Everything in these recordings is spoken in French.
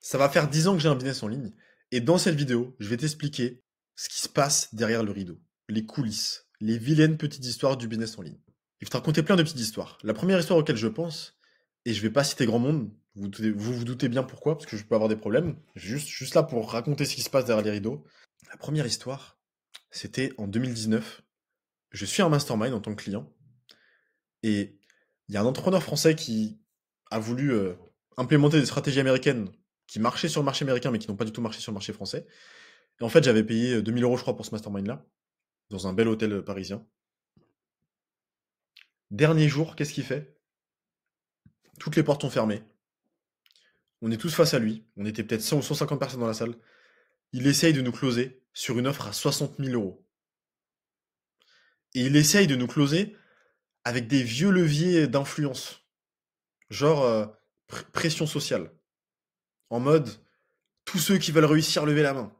Ça va faire 10 ans que j'ai un business en ligne. Et dans cette vidéo, je vais t'expliquer ce qui se passe derrière le rideau. Les coulisses. Les vilaines petites histoires du business en ligne. Je vais te raconter plein de petites histoires. La première histoire auquel je pense, et je vais pas citer grand monde, vous doutez bien pourquoi, parce que je peux avoir des problèmes. Juste là pour raconter ce qui se passe derrière les rideaux. La première histoire, c'était en 2019. Je suis un mastermind en tant que client. Et il y a un entrepreneur français qui a voulu implémenter des stratégies américaines qui marchaient sur le marché américain mais qui n'ont pas du tout marché sur le marché français. Et en fait, j'avais payé 2000 euros, je crois, pour ce mastermind-là, dans un bel hôtel parisien. Dernier jour, qu'est-ce qu'il fait? Toutes les portes sont fermées. On est tous face à lui. On était peut-être 100 ou 150 personnes dans la salle. Il essaye de nous closer sur une offre à 60 000 euros. Et il essaye de nous closer avec des vieux leviers d'influence. Genre pression sociale. En mode, tous ceux qui veulent réussir, levez la main.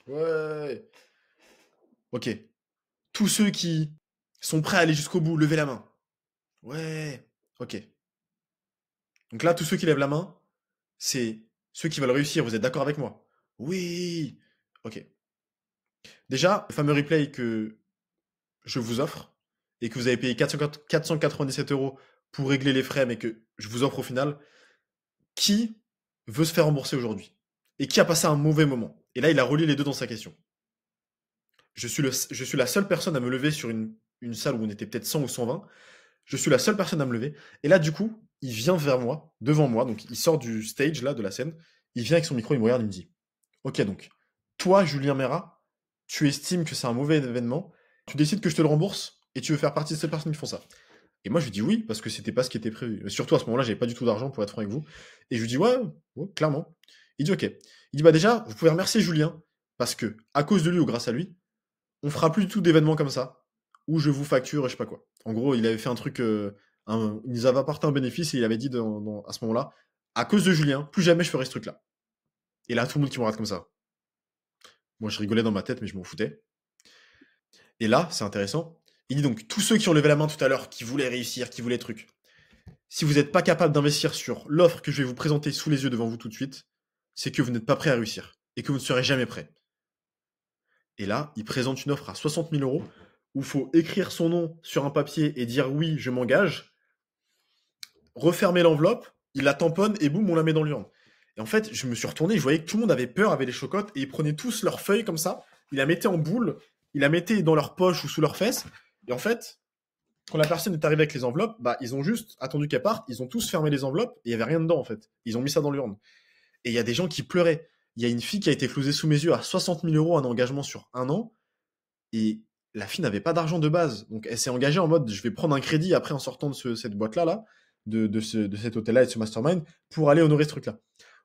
Ouais. Ok. Tous ceux qui sont prêts à aller jusqu'au bout, levez la main. Ouais. Ok. Donc là, tous ceux qui lèvent la main, c'est ceux qui veulent réussir. Vous êtes d'accord avec moi? Oui. Ok. Déjà, le fameux replay que je vous offre et que vous avez payé 497 euros pour régler les frais, mais que je vous offre au final, qui veut se faire rembourser aujourd'hui? Et qui a passé un mauvais moment? Et là, il a relié les deux dans sa question. Je suis la seule personne à me lever sur une salle où on était peut-être 100 ou 120. Je suis la seule personne à me lever. Et là, du coup, il vient vers moi, devant moi. Donc, il sort du stage, là, de la scène. Il vient avec son micro, il me regarde, il me dit, ok, donc, toi, Julien Mera, tu estimes que c'est un mauvais événement. Tu décides que je te le rembourse et tu veux faire partie de ces personnes qui font ça. Et moi, je lui dis oui, parce que c'était pas ce qui était prévu. Surtout à ce moment-là, j'avais pas du tout d'argent pour être franc avec vous. Et je lui dis ouais, ouais, clairement. Il dit ok. Il dit bah déjà, vous pouvez remercier Julien, parce que, à cause de lui ou grâce à lui, on fera plus du tout d'événements comme ça, où je vous facture, je sais pas quoi. En gros, il avait fait un truc, il nous avait apporté un bénéfice et il avait dit à ce moment-là, à cause de Julien, plus jamais je ferai ce truc-là. Et là, tout le monde qui me regarde comme ça. Moi, je rigolais dans ma tête, mais je m'en foutais. Et là, c'est intéressant. Il dit donc, tous ceux qui ont levé la main tout à l'heure, qui voulaient réussir, qui voulaient trucs, si vous n'êtes pas capable d'investir sur l'offre que je vais vous présenter sous les yeux devant vous tout de suite, c'est que vous n'êtes pas prêt à réussir et que vous ne serez jamais prêt. Et là, il présente une offre à 60 000 euros où il faut écrire son nom sur un papier et dire oui, je m'engage, refermer l'enveloppe, il la tamponne et boum, on la met dans l'urne. Et en fait, je me suis retourné, je voyais que tout le monde avait peur, avait les chocottes, et ils prenaient tous leurs feuilles comme ça, ils la mettaient en boule, ils la mettaient dans leur poche ou sous leurs fesses, et en fait, quand la personne est arrivée avec les enveloppes, bah, ils ont juste attendu qu'elle parte, ils ont tous fermé les enveloppes, et il y avait rien dedans, en fait. Ils ont mis ça dans l'urne. Et il y a des gens qui pleuraient. Il y a une fille qui a été closée sous mes yeux à 60 000 euros un engagement sur un an, et la fille n'avait pas d'argent de base. Donc elle s'est engagée en mode, je vais prendre un crédit après en sortant de cette boîte-là, là, de cet hôtel-là et de ce mastermind, pour aller honorer ce truc-là.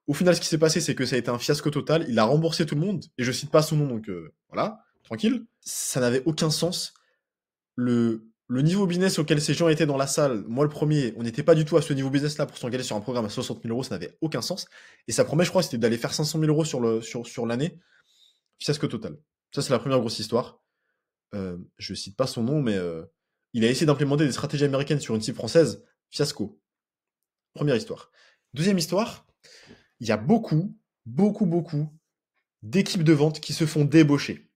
Au final, ce qui s'est passé, c'est que ça a été un fiasco total. Il a remboursé tout le monde, et je cite pas son nom, donc voilà, tranquille. Ça n'avait aucun sens. Le niveau business auquel ces gens étaient dans la salle, moi le premier, on n'était pas du tout à ce niveau business-là pour s'engager sur un programme à 60 000 euros, ça n'avait aucun sens. Et sa promesse, je crois, c'était d'aller faire 500 000 euros sur l'année. Fiasco total. Ça, c'est la première grosse histoire. Je cite pas son nom, mais il a essayé d'implémenter des stratégies américaines sur une cible française. Fiasco. Première histoire. Deuxième histoire, il y a beaucoup d'équipes de vente qui se font débaucher.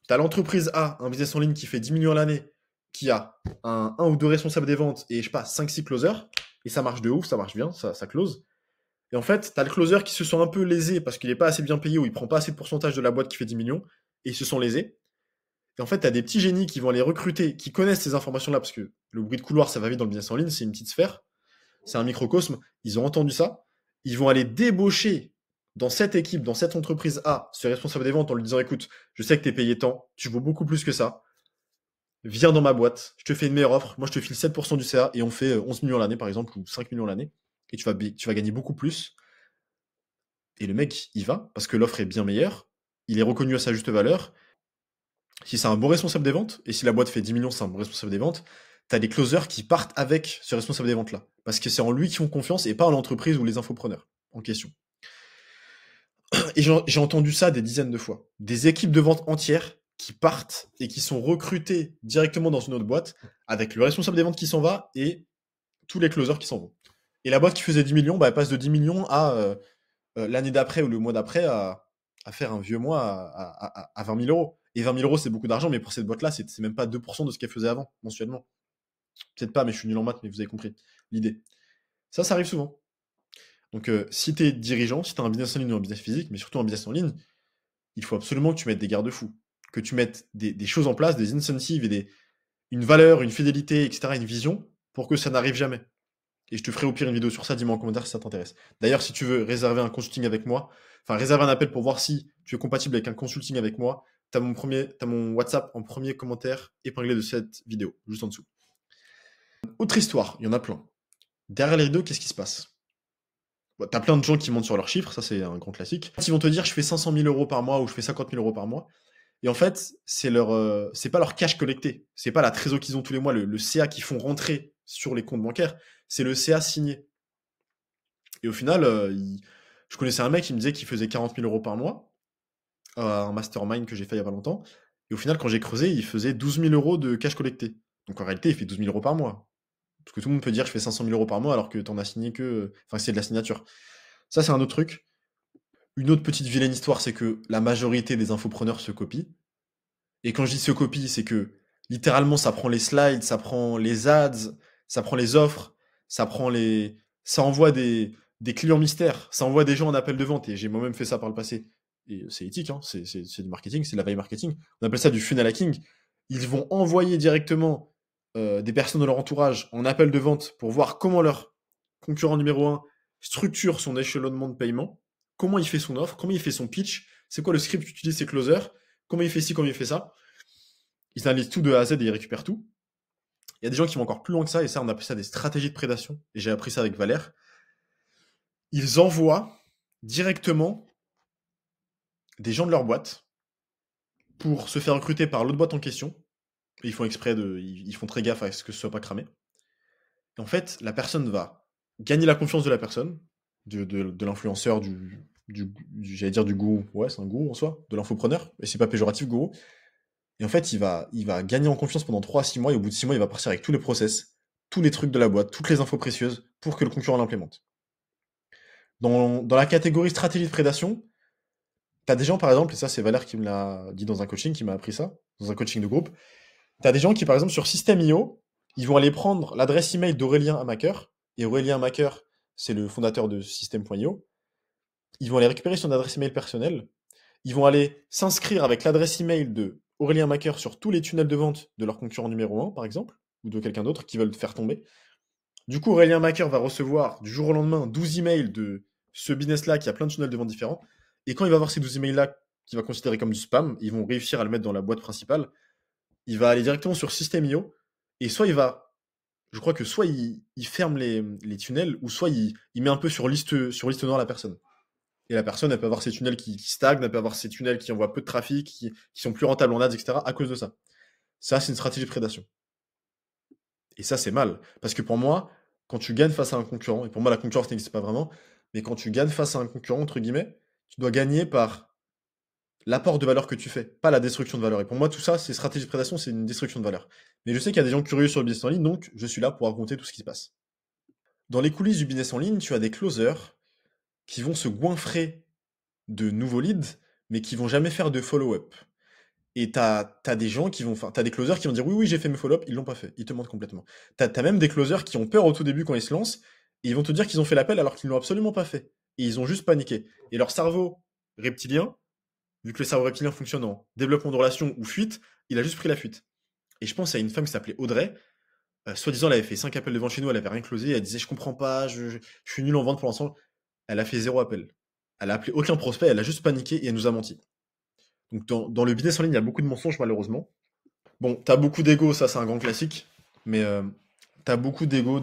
T'as l'entreprise A, un business en ligne qui fait 10 millions à l'année, qui a un ou deux responsables des ventes et je sais pas, 5-6 closers, et ça marche de ouf, ça marche bien, ça close. Et en fait, t'as le closer qui se sent un peu lésé parce qu'il est pas assez bien payé ou il prend pas assez de pourcentage de la boîte qui fait 10 millions, et ils se sont lésés. Et en fait, t'as des petits génies qui vont aller recruter, qui connaissent ces informations-là, parce que le bruit de couloir, ça va vite dans le business en ligne, c'est une petite sphère, c'est un microcosme, ils ont entendu ça, ils vont aller débaucher dans cette équipe, dans cette entreprise A, ce responsable des ventes en lui disant, écoute, je sais que t'es payé tant, tu vaux beaucoup plus que ça, viens dans ma boîte, je te fais une meilleure offre, moi je te file 7% du CA et on fait 11 millions l'année par exemple, ou 5 millions l'année, et tu vas gagner beaucoup plus. Et le mec, il va, parce que l'offre est bien meilleure, il est reconnu à sa juste valeur. Si c'est un bon responsable des ventes, et si la boîte fait 10 millions, c'est un bon responsable des ventes, t'as des closers qui partent avec ce responsable des ventes-là. Parce que c'est en lui qu'ils font confiance et pas en l'entreprise ou les infopreneurs en question. Et j'ai entendu ça des dizaines de fois. Des équipes de vente entières qui partent et qui sont recrutées directement dans une autre boîte avec le responsable des ventes qui s'en va et tous les closers qui s'en vont. Et la boîte qui faisait 10 millions, bah, elle passe de 10 millions à l'année d'après ou le mois d'après à faire un vieux mois à 20 000 euros. Et 20 000 euros, c'est beaucoup d'argent, mais pour cette boîte-là, c'est même pas 2% de ce qu'elle faisait avant, mensuellement. Peut-être pas, mais je suis nul en maths, mais vous avez compris l'idée. Ça arrive souvent. Donc, si tu es dirigeant, si tu as un business en ligne ou un business physique, mais surtout un business en ligne, il faut absolument que tu mettes des garde-fous, que tu mettes des choses en place, des incentives et une valeur, une fidélité, etc., une vision, pour que ça n'arrive jamais. Et je te ferai au pire une vidéo sur ça, dis-moi en commentaire si ça t'intéresse. D'ailleurs, si tu veux réserver un consulting avec moi, enfin réserver un appel pour voir si tu es compatible avec un consulting avec moi, t'as mon WhatsApp en premier commentaire épinglé de cette vidéo, juste en dessous. Autre histoire, il y en a plein. Derrière les rideaux, qu'est-ce qui se passe? Bon, t'as plein de gens qui montent sur leurs chiffres, ça c'est un grand classique. Ils vont te dire je fais 500 000 euros par mois ou je fais 50 000 euros par mois. Et en fait, c'est pas leur cash collecté, c'est pas la trésor qu'ils ont tous les mois, le CA qu'ils font rentrer sur les comptes bancaires, c'est le CA signé. Et au final, je connaissais un mec qui me disait qu'il faisait 40 000 euros par mois, un mastermind que j'ai fait il y a pas longtemps. Et au final, quand j'ai creusé, il faisait 12 000 euros de cash collecté. Donc en réalité, il fait 12 000 euros par mois. Parce que tout le monde peut dire je fais 500 000 euros par mois alors que t'en as signé que. Enfin, c'est de la signature. Ça, c'est un autre truc. Une autre petite vilaine histoire, c'est que la majorité des infopreneurs se copient. Et quand je dis se copient, c'est que littéralement, ça prend les slides, ça prend les ads, ça prend les offres, ça envoie des clients mystères, ça envoie des gens en appel de vente. Et j'ai moi-même fait ça par le passé. Et c'est éthique, hein, c'est du marketing, c'est de la veille marketing. On appelle ça du funnel hacking. Ils vont envoyer directement des personnes de leur entourage en appel de vente pour voir comment leur concurrent numéro un structure son échelonnement de paiement, comment il fait son offre, comment il fait son pitch, c'est quoi le script qu'utilise ses closers, comment il fait ci, comment il fait ça. Ils analysent tout de A à Z et ils récupèrent tout. Il y a des gens qui vont encore plus loin que ça, et ça, on appelle ça des stratégies de prédation. Et j'ai appris ça avec Valère. Ils envoient directement des gens de leur boîte pour se faire recruter par l'autre boîte en question. Et ils font exprès ils font très gaffe à ce que ce soit pas cramé. Et en fait, la personne va gagner la confiance de la personne, de l'influenceur, j'allais dire du gourou. Ouais, c'est un gourou en soi, de l'infopreneur. Et c'est pas péjoratif, gourou. Et en fait, il va gagner en confiance pendant 3 à 6 mois, et au bout de 6 mois, il va partir avec tous les process, tous les trucs de la boîte, toutes les infos précieuses, pour que le concurrent l'implémente. Dans la catégorie stratégie de prédation, t'as des gens, par exemple, et ça c'est Valère qui me l'a dit dans un coaching, qui m'a appris ça, dans un coaching de groupe, t'as des gens qui, par exemple, sur System.io, ils vont aller prendre l'adresse email d'Aurélien Amaker, et Aurélien Amaker, c'est le fondateur de System.io, ils vont aller récupérer son adresse email personnelle, ils vont aller s'inscrire avec l'adresse email de Aurélien Macker sur tous les tunnels de vente de leur concurrent numéro 1, par exemple, ou de quelqu'un d'autre qui veulent te faire tomber. Du coup, Aurélien Macker va recevoir du jour au lendemain 12 emails de ce business-là qui a plein de tunnels de vente différents. Et quand il va voir ces 12 emails-là qu'il va considérer comme du spam, ils vont réussir à le mettre dans la boîte principale. Il va aller directement sur System.io et soit je crois que soit il ferme les tunnels ou soit il met un peu sur liste noire la personne. Et la personne, elle peut avoir ses tunnels qui stagnent, elle peut avoir ses tunnels qui envoient peu de trafic, qui sont plus rentables en ads, etc. à cause de ça. Ça, c'est une stratégie de prédation. Et ça, c'est mal. Parce que pour moi, quand tu gagnes face à un concurrent, et pour moi, la concurrence n'existe pas vraiment, mais quand tu gagnes face à un concurrent, entre guillemets, tu dois gagner par l'apport de valeur que tu fais, pas la destruction de valeur. Et pour moi, tout ça, c'est stratégie de prédation, c'est une destruction de valeur. Mais je sais qu'il y a des gens curieux sur le business en ligne, donc je suis là pour raconter tout ce qui se passe. Dans les coulisses du business en ligne, tu as des closers qui vont se goinfrer de nouveaux leads, mais qui vont jamais faire de follow-up. Et t'as des gens qui vont faire, t'as des closers qui vont dire oui, oui, j'ai fait mes follow-up, ils l'ont pas fait, ils te mentent complètement. T'as même des closers qui ont peur au tout début quand ils se lancent, et ils vont te dire qu'ils ont fait l'appel alors qu'ils l'ont absolument pas fait. Et ils ont juste paniqué. Et leur cerveau reptilien, vu que le cerveau reptilien fonctionne en développement de relation ou fuite, il a juste pris la fuite. Et je pense à une femme qui s'appelait Audrey, soi-disant elle avait fait 5 appels devant chez nous, elle avait rien closé, elle disait je comprends pas, je suis nul en vente pour l'instant. Elle a fait 0 appel. Elle a appelé aucun prospect, elle a juste paniqué et elle nous a menti. Donc dans le business en ligne, il y a beaucoup de mensonges malheureusement. Bon, t'as beaucoup d'ego, ça c'est un grand classique, mais t'as beaucoup d'ego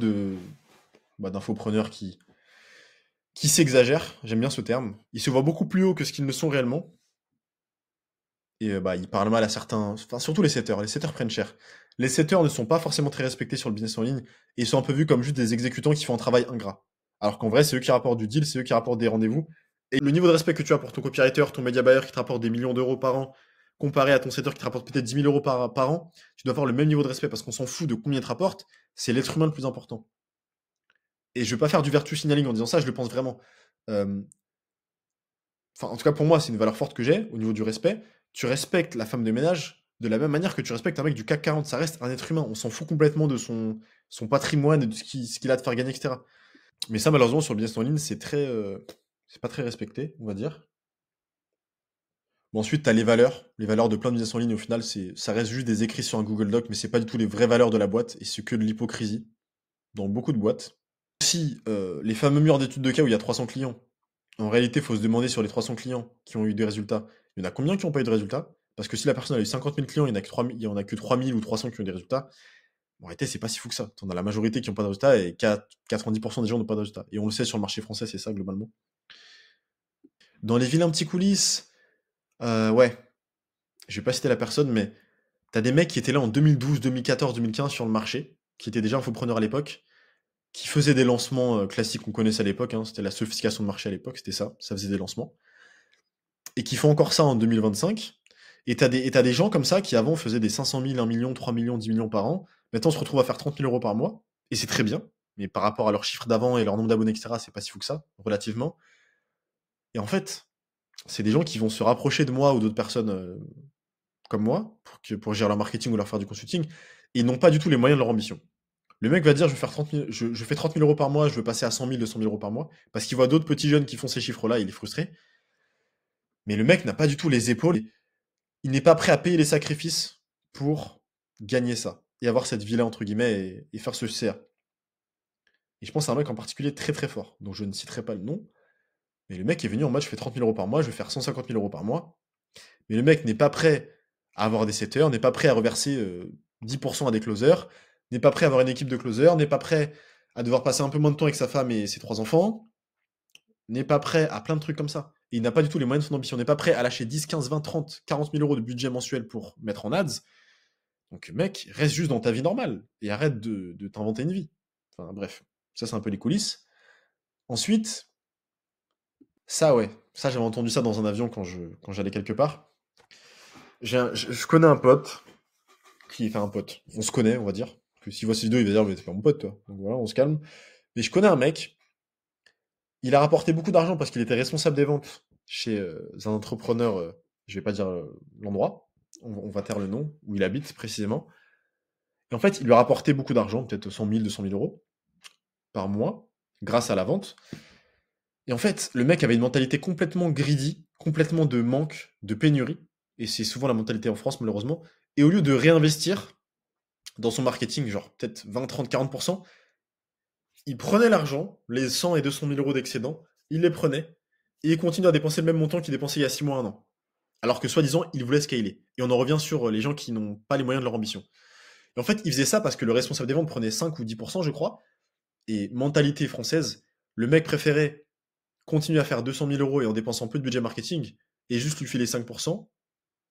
d'infopreneurs qui s'exagèrent, j'aime bien ce terme. Ils se voient beaucoup plus haut que ce qu'ils ne sont réellement, et ils parlent mal à certains, enfin surtout les setters prennent cher. Les setters ne sont pas forcément très respectés sur le business en ligne, et ils sont un peu vus comme juste des exécutants qui font un travail ingrat. Alors qu'en vrai, c'est eux qui rapportent du deal, c'est eux qui rapportent des rendez-vous, et le niveau de respect que tu as pour ton copywriter, ton media buyer qui te rapporte des millions d'euros par an, comparé à ton setter qui te rapporte peut-être 10 000 euros par an, tu dois avoir le même niveau de respect parce qu'on s'en fout de combien il te rapporte, c'est l'être humain le plus important. Et je vais pas faire du virtue signaling en disant ça, je le pense vraiment. Euh, Enfin, en tout cas, pour moi, c'est une valeur forte que j'ai au niveau du respect. Tu respectes la femme de ménage de la même manière que tu respectes un mec du CAC 40. Ça reste un être humain. On s'en fout complètement de son patrimoine, et de ce qu'il a à te faire gagner, etc. Mais ça, malheureusement, sur le business en ligne, c'est pas très respecté, on va dire. Bon, ensuite, tu as les valeurs. Les valeurs de plein de business en ligne, au final, ça reste juste des écrits sur un Google Doc, mais c'est pas du tout les vraies valeurs de la boîte, et c'est que de l'hypocrisie dans beaucoup de boîtes. Si les fameux murs d'études de cas où il y a 300 clients, en réalité, il faut se demander sur les 300 clients qui ont eu des résultats, il y en a combien qui n'ont pas eu de résultats? Parce que si la personne a eu 50 000 clients, il y en a que 3 000 ou 300 qui ont eu des résultats. En réalité, c'est pas si fou que ça. T'en as la majorité qui n'ont pas de résultats et 90% des gens n'ont pas de résultats. Et on le sait sur le marché français, c'est ça globalement. Dans les vilains petits coulisses, ouais, je vais pas citer la personne, mais t'as des mecs qui étaient là en 2012, 2014, 2015 sur le marché, qui étaient déjà infopreneurs à l'époque, qui faisaient des lancements classiques qu'on connaissait à l'époque, hein, c'était la sophistication de marché à l'époque, c'était ça faisait des lancements, et qui font encore ça en 2025. Et t'as des gens comme ça qui avant faisaient des 500 000, 1 million, 3 millions, 10 millions par an. Maintenant, on se retrouve à faire 30 000 euros par mois. Et c'est très bien. Mais par rapport à leur chiffre d'avant et leur nombre d'abonnés, etc., c'est pas si fou que ça, relativement. Et en fait, c'est des gens qui vont se rapprocher de moi ou d'autres personnes comme moi pour gérer leur marketing ou leur faire du consulting. Et ils n'ont pas du tout les moyens de leur ambition. Le mec va dire, je vais faire 30 000, je fais 30 000 euros par mois, je veux passer à 100 000, 200 000 euros par mois. Parce qu'il voit d'autres petits jeunes qui font ces chiffres-là, il est frustré. Mais le mec n'a pas du tout les épaules. Il n'est pas prêt à payer les sacrifices pour gagner ça et avoir cette vie-là, entre guillemets, et faire ce CA. Et je pense à un mec en particulier très très fort, dont je ne citerai pas le nom, mais le mec est venu en mode je fais 30 000 euros par mois, je vais faire 150 000 euros par mois, mais le mec n'est pas prêt à avoir des setters, n'est pas prêt à reverser 10% à des closers, n'est pas prêt à avoir une équipe de closers, n'est pas prêt à devoir passer un peu moins de temps avec sa femme et ses 3 enfants, n'est pas prêt à plein de trucs comme ça. Et il n'a pas du tout les moyens de son ambition, n'est pas prêt à lâcher 10, 15, 20, 30, 40 000 euros de budget mensuel pour mettre en ads. Donc, mec, reste juste dans ta vie normale et arrête de t'inventer une vie. Enfin, bref, ça, c'est un peu les coulisses. Ensuite, ça, ouais, ça, j'avais entendu ça dans un avion quand j'allais quelque part. Je connais un pote qui fait un pote. On se connaît, on va dire. Parce que s'il voit ces vidéos, il va dire, mais t'es pas mon pote, toi. Donc voilà, on se calme. Mais je connais un mec, il a rapporté beaucoup d'argent parce qu'il était responsable des ventes chez un entrepreneur, je vais pas dire l'endroit, on va taire le nom, où il habite précisément. Et en fait, il lui a rapporté beaucoup d'argent, peut-être 100 000, 200 000 euros par mois, grâce à la vente. Et en fait, le mec avait une mentalité complètement greedy, complètement de manque, de pénurie. Et c'est souvent la mentalité en France, malheureusement. Et au lieu de réinvestir dans son marketing, genre peut-être 20, 30, 40%, il prenait l'argent, les 100 et 200 000 euros d'excédent, il les prenait, et il continue à dépenser le même montant qu'il dépensait il y a 6 mois, 1 an. Alors que soi-disant, il voulait scaler. Et on en revient sur les gens qui n'ont pas les moyens de leur ambition. Et en fait, il faisait ça parce que le responsable des ventes prenait 5 ou 10%, je crois. Et mentalité française, le mec préférait continuer à faire 200 000 euros et en dépensant peu de budget marketing, et juste lui filer 5%,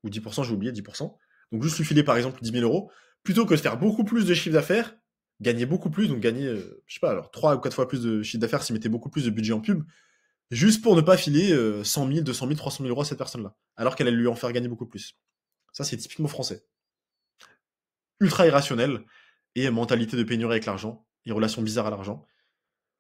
ou 10%, j'ai oublié 10%, donc juste lui filer par exemple 10 000 euros, plutôt que de faire beaucoup plus de chiffre d'affaires, gagner beaucoup plus, donc gagner, je sais pas, alors 3 ou 4 fois plus de chiffre d'affaires s'il mettait beaucoup plus de budget en pub, juste pour ne pas filer 100 000, 200 000, 300 000 euros à cette personne-là, alors qu'elle allait lui en faire gagner beaucoup plus. Ça, c'est typiquement français. Ultra irrationnel, et mentalité de pénurie avec l'argent, et relation bizarre à l'argent.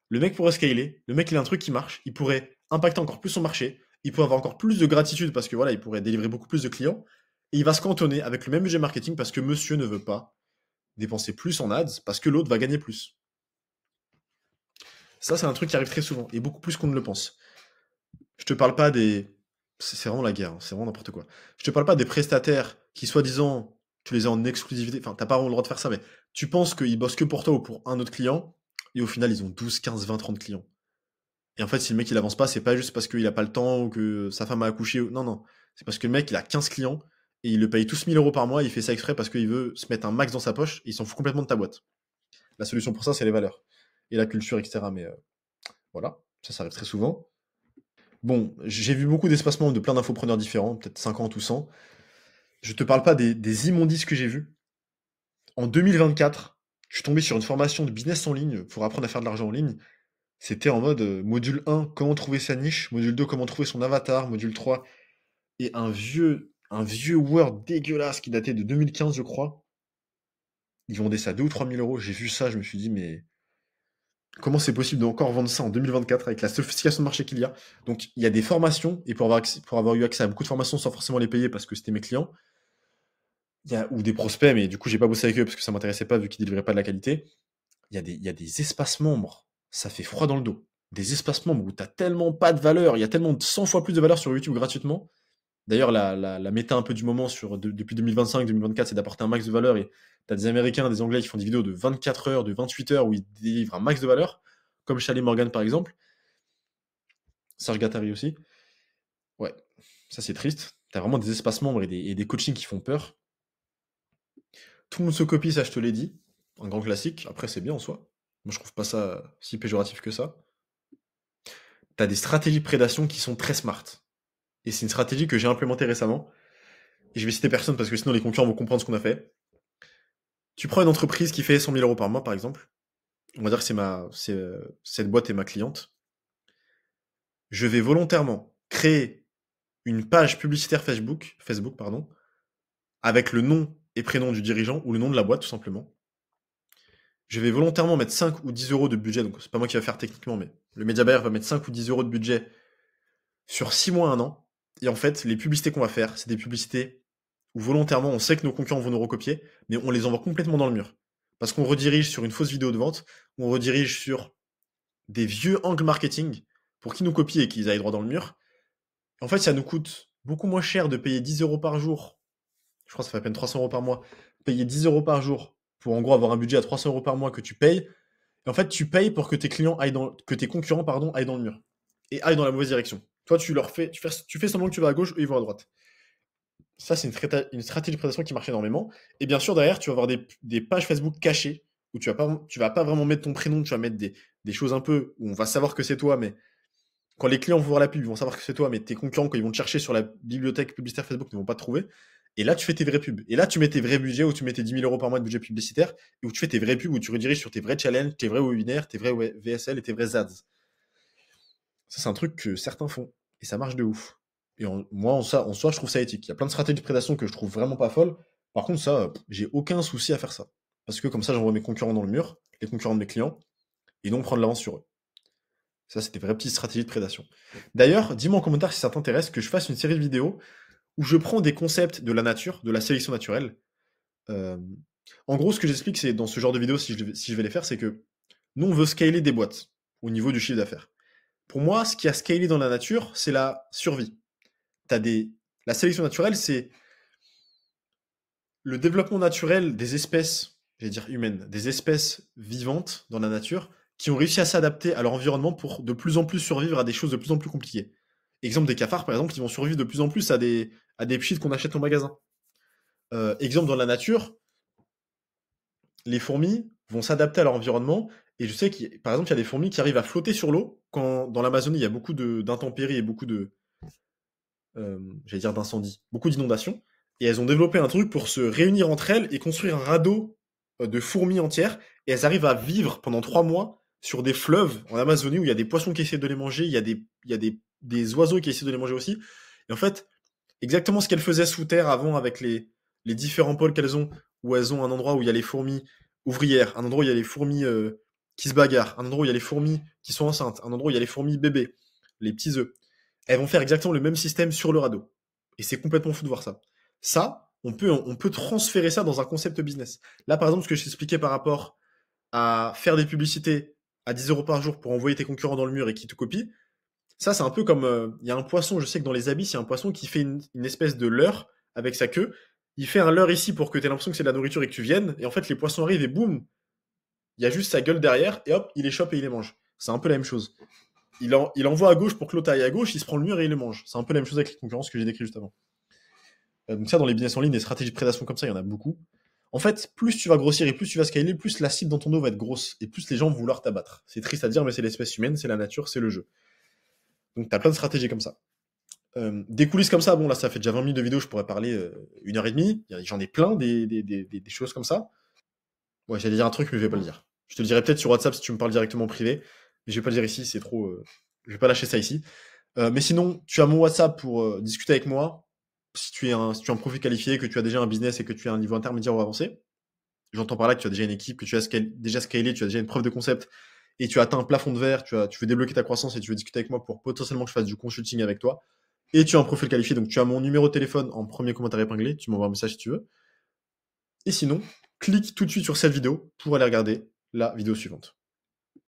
Le mec pourrait scaler, le mec il a un truc qui marche, il pourrait impacter encore plus son marché, il pourrait avoir encore plus de gratitude parce que voilà, il pourrait délivrer beaucoup plus de clients, et il va se cantonner avec le même budget marketing parce que monsieur ne veut pas dépenser plus en ads parce que l'autre va gagner plus. Ça, c'est un truc qui arrive très souvent, et beaucoup plus qu'on ne le pense. Je te parle pas des... C'est vraiment la guerre, hein, c'est vraiment n'importe quoi. Je te parle pas des prestataires qui, soi-disant, tu les as en exclusivité, enfin, t'as pas vraiment le droit de faire ça, mais tu penses qu'ils bossent que pour toi ou pour un autre client, et au final, ils ont 12, 15, 20, 30 clients. Et en fait, si le mec il avance pas, c'est pas juste parce qu'il a pas le temps ou que sa femme a accouché. Non, non. C'est parce que le mec il a 15 clients et il le paye tous 1 000 euros par mois. Il fait ça exprès parce qu'il veut se mettre un max dans sa poche et il s'en fout complètement de ta boîte. La solution pour ça, c'est les valeurs et la culture, etc. Mais voilà, ça arrive très souvent. Bon, j'ai vu beaucoup d'espacements de plein d'infopreneurs différents, peut-être 50 ou 100. Je te parle pas des immondices que j'ai vus. En 2024, je suis tombé sur une formation de business en ligne pour apprendre à faire de l'argent en ligne. C'était en mode module 1, comment trouver sa niche, module 2, comment trouver son avatar, module 3, et un vieux Word dégueulasse qui datait de 2015, je crois. Ils vendaient ça 2 ou 3 000 euros. J'ai vu ça, je me suis dit, mais Comment c'est possible d'encore vendre ça en 2024 avec la sophistication de marché qu'il y a? Donc, il y a des formations, et pour avoir eu accès à beaucoup de formations sans forcément les payer parce que c'était mes clients, ou des prospects, mais du coup, j'ai pas bossé avec eux parce que ça m'intéressait pas vu qu'ils délivraient pas de la qualité. Il y a des espaces membres. Ça fait froid dans le dos. Des espaces membres où t'as tellement pas de valeur, il y a tellement de 100 fois plus de valeur sur YouTube gratuitement. D'ailleurs, la méta un peu du moment depuis 2025-2024, c'est d'apporter un max de valeur et t'as des Américains, des Anglais qui font des vidéos de 24 heures, de 28 heures où ils délivrent un max de valeur, comme Charlie Morgan par exemple, Serge Gattari aussi. Ouais, ça c'est triste. T'as vraiment des espaces membres et des coachings qui font peur. Tout le monde se copie, ça je te l'ai dit. Un grand classique. Après, c'est bien en soi. Moi, je trouve pas ça si péjoratif que ça. T'as des stratégies de prédation qui sont très smart. Et c'est une stratégie que j'ai implémentée récemment. Et je vais citer personne parce que sinon les concurrents vont comprendre ce qu'on a fait. Tu prends une entreprise qui fait 100 000 euros par mois, par exemple. On va dire que cette boîte est ma cliente. Je vais volontairement créer une page publicitaire Facebook, pardon, avec le nom et prénom du dirigeant ou le nom de la boîte, tout simplement. Je vais volontairement mettre 5 ou 10 euros de budget, donc c'est pas moi qui va faire techniquement, mais le média buyer va mettre 5 ou 10 euros de budget sur 6 mois, 1 an. Et en fait, les publicités qu'on va faire, c'est des publicités où volontairement on sait que nos concurrents vont nous recopier, mais on les envoie complètement dans le mur. Parce qu'on redirige sur une fausse vidéo de vente, on redirige sur des vieux angles marketing pour qu'ils nous copient et qu'ils aillent droit dans le mur. En fait, ça nous coûte beaucoup moins cher de payer 10 euros par jour. Je crois que ça fait à peine 300 euros par mois. Payer 10 euros par jour pour en gros avoir un budget à 300 euros par mois que tu payes. Et en fait, tu payes pour que que tes concurrents, pardon, aillent dans le mur. Et aillent dans la mauvaise direction. Toi, tu fais semblant que tu vas à gauche, eux, ils vont à droite. Ça, c'est une stratégie de présentation qui marche énormément. Et bien sûr, derrière, tu vas avoir des pages Facebook cachées où tu vas pas vraiment mettre ton prénom, tu vas mettre des choses un peu où on va savoir que c'est toi, mais quand les clients vont voir la pub, ils vont savoir que c'est toi, mais tes concurrents, quand ils vont te chercher sur la bibliothèque publicitaire Facebook, ne vont pas te trouver. Et là, tu fais tes vraies pubs. Et là, tu mets tes vrais budgets où tu mets tes 10 000 euros par mois de budget publicitaire et où tu fais tes vraies pubs, où tu rediriges sur tes vrais challenges, tes vrais webinaires, tes vrais VSL et tes vrais ads. Ça, c'est un truc que certains font. Et ça marche de ouf. Et moi, en soi, je trouve ça éthique. Il y a plein de stratégies de prédation que je trouve vraiment pas folles. Par contre, ça, j'ai aucun souci à faire ça. Parce que comme ça, j'envoie mes concurrents dans le mur, les concurrents de mes clients, et donc prendre l'avance sur eux. Ça, c'était des vraies petites stratégies de prédation. D'ailleurs, dis-moi en commentaire si ça t'intéresse que je fasse une série de vidéos où je prends des concepts de la nature, de la sélection naturelle. Euh, En gros, ce que j'explique, c'est dans ce genre de vidéos, si je vais les faire, c'est que nous, on veut scaler des boîtes au niveau du chiffre d'affaires. Pour moi, ce qui a scalé dans la nature, c'est la survie. La sélection naturelle, c'est le développement naturel des espèces, j'allais dire humaines, des espèces vivantes dans la nature qui ont réussi à s'adapter à leur environnement pour de plus en plus survivre à des choses de plus en plus compliquées. Exemple des cafards, par exemple, qui vont survivre de plus en plus à des pchits qu'on achète au magasin. Exemple dans la nature, les fourmis vont s'adapter à leur environnement. Et je sais que, par exemple, il y a des fourmis qui arrivent à flotter sur l'eau quand dans l'Amazonie, il y a beaucoup d'intempéries et beaucoup j'allais dire d'incendies, beaucoup d'inondations. Et elles ont développé un truc pour se réunir entre elles et construire un radeau de fourmis entières. Et elles arrivent à vivre pendant 3 mois sur des fleuves en Amazonie où il y a des poissons qui essaient de les manger, il y a des oiseaux qui essaient de les manger aussi. Et en fait, exactement ce qu'elles faisaient sous terre avant avec les différents pôles qu'elles ont, où elles ont un endroit où il y a les fourmis ouvrières, un endroit où il y a les fourmis qui se bagarrent, un endroit où il y a les fourmis qui sont enceintes, un endroit où il y a les fourmis bébés, les petits œufs. Elles vont faire exactement le même système sur le radeau. Et c'est complètement fou de voir ça. Ça, on peut transférer ça dans un concept business. Là, par exemple, ce que je t'expliquais par rapport à faire des publicités à 10 euros par jour pour envoyer tes concurrents dans le mur et qui te copient, ça, c'est un peu comme. Il y a un poisson, je sais que dans les abysses, il y a un poisson qui fait une espèce de leurre avec sa queue. Il fait un leurre ici pour que tu aies l'impression que c'est de la nourriture et que tu viennes. Et en fait, les poissons arrivent et boum, il y a juste sa gueule derrière et hop, il les chope et il les mange. C'est un peu la même chose. Il envoie à gauche pour que l'autre aille à gauche, il se prend le mur et il le mange. C'est un peu la même chose avec les concurrences que j'ai décrit juste avant. Donc ça, dans les business en ligne, des stratégies de prédation comme ça, il y en a beaucoup. En fait, plus tu vas grossir et plus tu vas scaler, plus la cible dans ton dos va être grosse et plus les gens vont vouloir t'abattre. C'est triste à dire, mais c'est l'espèce humaine, c'est la nature, c'est le jeu. Donc t'as plein de stratégies comme ça. Des coulisses comme ça, bon là ça fait déjà 20 minutes de vidéo, je pourrais parler 1 heure et demie. J'en ai plein des choses comme ça. Ouais, j'allais dire un truc, mais je vais pas le dire. Je te le dirai peut-être sur WhatsApp si tu me parles directement en privé, mais je vais pas le dire ici, c'est trop. Je vais pas lâcher ça ici. Mais sinon, tu as mon WhatsApp pour discuter avec moi. Si tu es un profil qualifié, que tu as déjà un business et que tu as un niveau intermédiaire ou avancé. J'entends par là que tu as déjà une équipe, que tu as déjà scalé, tu as déjà une preuve de concept et tu as atteint un plafond de verre, tu veux débloquer ta croissance et tu veux discuter avec moi pour potentiellement que je fasse du consulting avec toi, et tu as un profil qualifié, donc tu as mon numéro de téléphone en premier commentaire épinglé, tu m'envoies un message si tu veux. Et sinon, clique tout de suite sur cette vidéo pour aller regarder la vidéo suivante.